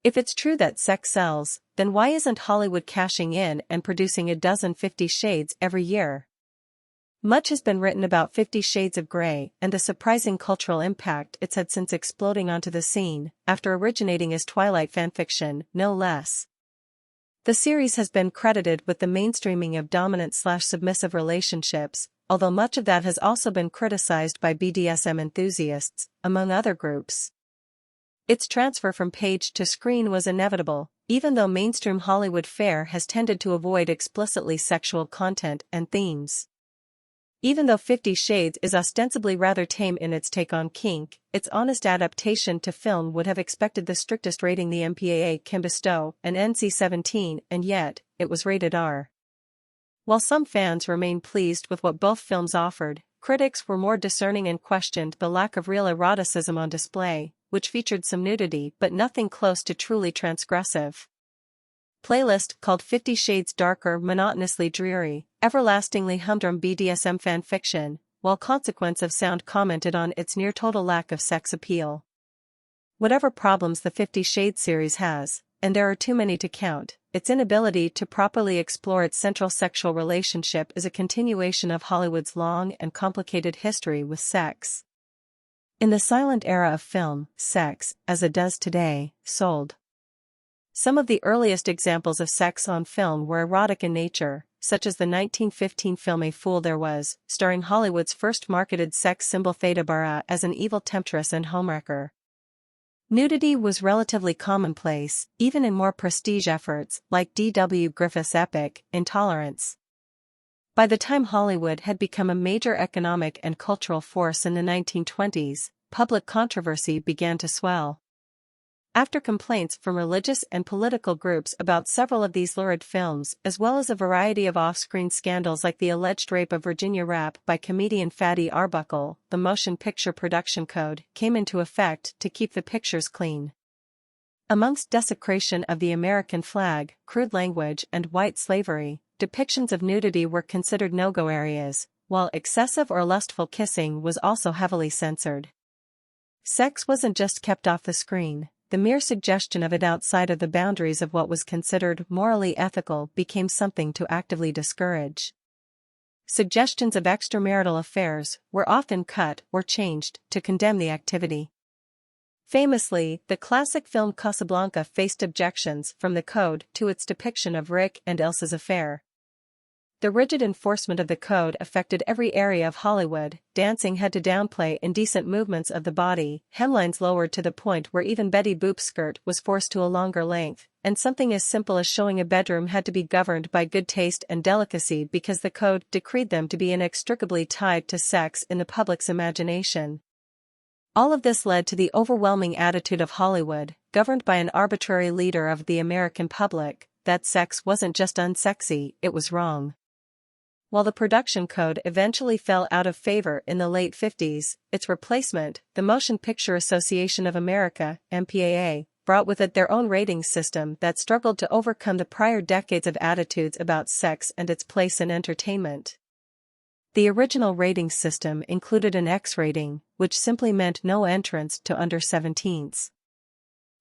If it's true that sex sells, then why isn't Hollywood cashing in and producing a dozen 50 Shades every year? Much has been written about 50 Shades of Grey and the surprising cultural impact it's had since exploding onto the scene, after originating as Twilight fanfiction, no less. The series has been credited with the mainstreaming of dominant/submissive relationships, although much of that has also been criticized by BDSM enthusiasts, among other groups. Its transfer from page to screen was inevitable, even though mainstream Hollywood fare has tended to avoid explicitly sexual content and themes. Even though 50 Shades is ostensibly rather tame in its take on kink, its honest adaptation to film would have expected the strictest rating the MPAA can bestow, an NC-17, and yet, it was rated R. While some fans remained pleased with what both films offered, critics were more discerning and questioned the lack of real eroticism on display, which featured some nudity but nothing close to truly transgressive. Playlist called 50 Shades Darker monotonously dreary, everlastingly humdrum BDSM fanfiction, while Consequence of Sound commented on its near-total lack of sex appeal. Whatever problems the 50 Shades series has, and there are too many to count, its inability to properly explore its central sexual relationship is a continuation of Hollywood's long and complicated history with sex. In the silent era of film, sex, as it does today, sold. Some of the earliest examples of sex on film were erotic in nature, such as the 1915 film A Fool There Was, starring Hollywood's first marketed sex symbol Theda Bara as an evil temptress and homewrecker. Nudity was relatively commonplace, even in more prestige efforts like D.W. Griffith's epic, Intolerance. By the time Hollywood had become a major economic and cultural force in the 1920s, public controversy began to swell. After complaints from religious and political groups about several of these lurid films, as well as a variety of off-screen scandals like the alleged rape of Virginia Rappe by comedian Fatty Arbuckle, the Motion Picture Production Code came into effect to keep the pictures clean. Amongst desecration of the American flag, crude language, and white slavery, depictions of nudity were considered no-go areas, while excessive or lustful kissing was also heavily censored. Sex wasn't just kept off the screen. The mere suggestion of it outside of the boundaries of what was considered morally ethical became something to actively discourage. Suggestions of extramarital affairs were often cut or changed to condemn the activity. Famously, the classic film Casablanca faced objections from the code to its depiction of Rick and Elsa's affair. The rigid enforcement of the code affected every area of Hollywood. Dancing had to downplay indecent movements of the body, hemlines lowered to the point where even Betty Boop's skirt was forced to a longer length, and something as simple as showing a bedroom had to be governed by good taste and delicacy because the code decreed them to be inextricably tied to sex in the public's imagination. All of this led to the overwhelming attitude of Hollywood, governed by an arbitrary leader of the American public, that sex wasn't just unsexy, it was wrong. While the production code eventually fell out of favor in the late 50s, its replacement, the Motion Picture Association of America, MPAA, brought with it their own rating system that struggled to overcome the prior decades of attitudes about sex and its place in entertainment. The original rating system included an X rating, which simply meant no entrance to under 17s.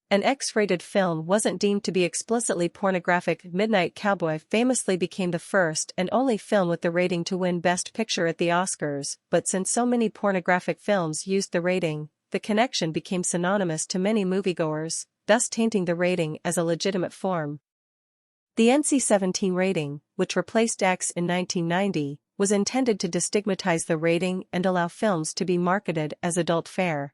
An X-rated film wasn't deemed to be explicitly pornographic. Midnight Cowboy famously became the first and only film with the rating to win Best Picture at the Oscars, but since so many pornographic films used the rating, the connection became synonymous to many moviegoers, thus tainting the rating as a legitimate form. The NC-17 rating, which replaced X in 1990, was intended to destigmatize the rating and allow films to be marketed as adult fare.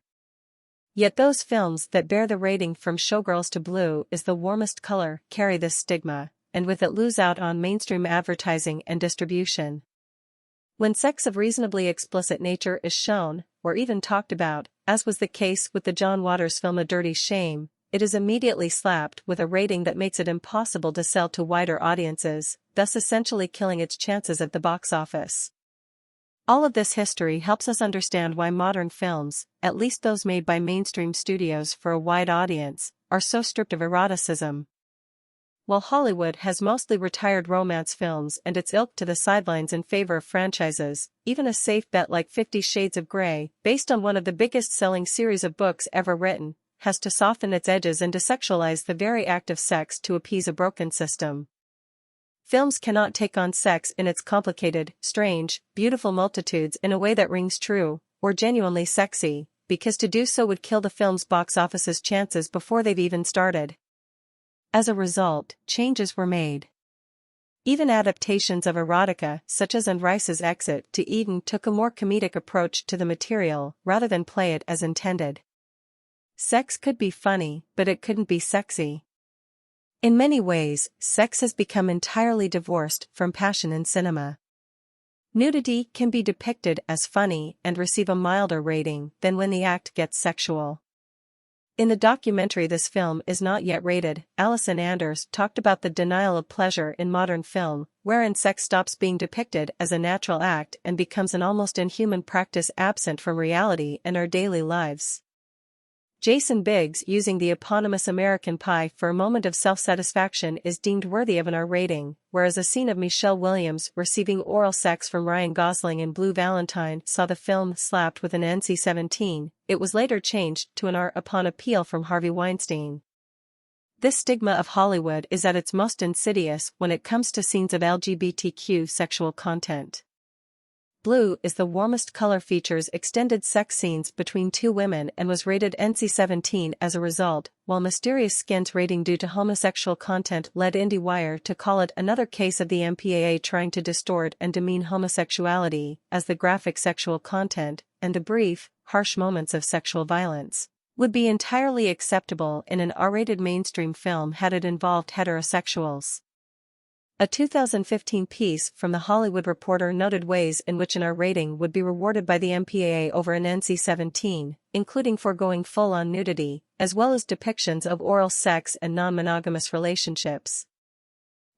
Yet those films that bear the rating from Showgirls to Blue is the Warmest Color carry this stigma, and with it lose out on mainstream advertising and distribution. When sex of reasonably explicit nature is shown, or even talked about, as was the case with the John Waters film A Dirty Shame, it is immediately slapped with a rating that makes it impossible to sell to wider audiences, thus essentially killing its chances at the box office. All of this history helps us understand why modern films, at least those made by mainstream studios for a wide audience, are so stripped of eroticism. While Hollywood has mostly retired romance films and its ilk to the sidelines in favor of franchises, even a safe bet like 50 Shades of Grey, based on one of the biggest-selling series of books ever written, has to soften its edges and desexualize the very act of sex to appease a broken system. Films cannot take on sex in its complicated, strange, beautiful multitudes in a way that rings true, or genuinely sexy, because to do so would kill the film's box office's chances before they've even started. As a result, changes were made. Even adaptations of erotica, such as Anne Rice's Exit to Eden, took a more comedic approach to the material rather than play it as intended. Sex could be funny, but it couldn't be sexy. In many ways, sex has become entirely divorced from passion in cinema. Nudity can be depicted as funny and receive a milder rating than when the act gets sexual. In the documentary This Film Is Not Yet Rated, Alison Anders talked about the denial of pleasure in modern film, wherein sex stops being depicted as a natural act and becomes an almost inhuman practice absent from reality and our daily lives. Jason Biggs using the eponymous American Pie for a moment of self-satisfaction is deemed worthy of an R rating, whereas a scene of Michelle Williams receiving oral sex from Ryan Gosling in Blue Valentine saw the film slapped with an NC-17, it was later changed to an R upon appeal from Harvey Weinstein. This stigma of Hollywood is at its most insidious when it comes to scenes of LGBTQ sexual content. Blue is the warmest color, features extended sex scenes between two women and was rated NC-17 as a result, while Mysterious Skin's rating due to homosexual content led IndieWire to call it another case of the MPAA trying to distort and demean homosexuality, as the graphic sexual content, and the brief, harsh moments of sexual violence, would be entirely acceptable in an R-rated mainstream film had it involved heterosexuals. A 2015 piece from The Hollywood Reporter noted ways in which an R rating would be rewarded by the MPAA over an NC-17, including foregoing full-on nudity, as well as depictions of oral sex and non-monogamous relationships.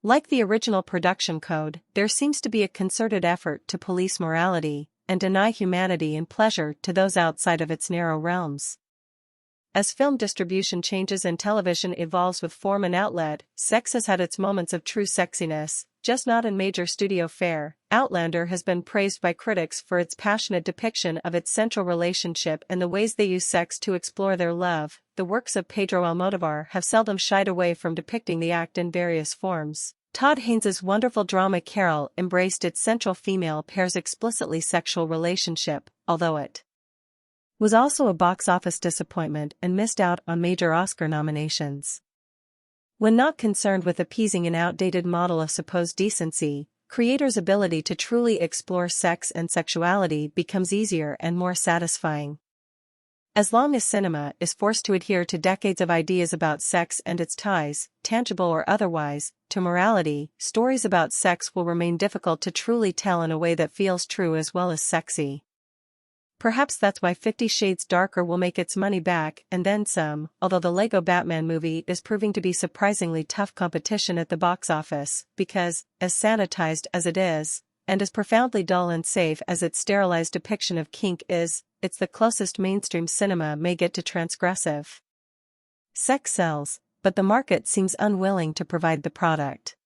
Like the original production code, there seems to be a concerted effort to police morality and deny humanity and pleasure to those outside of its narrow realms. As film distribution changes and television evolves with form and outlet, sex has had its moments of true sexiness, just not in major studio fare. Outlander has been praised by critics for its passionate depiction of its central relationship and the ways they use sex to explore their love. The works of Pedro Almodóvar have seldom shied away from depicting the act in various forms. Todd Haynes' wonderful drama Carol embraced its central female pair's explicitly sexual relationship, although it was also a box office disappointment and missed out on major Oscar nominations. When not concerned with appeasing an outdated model of supposed decency, creators' ability to truly explore sex and sexuality becomes easier and more satisfying. As long as cinema is forced to adhere to decades of ideas about sex and its ties, tangible or otherwise, to morality, stories about sex will remain difficult to truly tell in a way that feels true as well as sexy. Perhaps that's why 50 Shades Darker will make its money back and then some, although the Lego Batman movie is proving to be surprisingly tough competition at the box office, because, as sanitized as it is, and as profoundly dull and safe as its sterilized depiction of kink is, it's the closest mainstream cinema may get to transgressive. Sex sells, but the market seems unwilling to provide the product.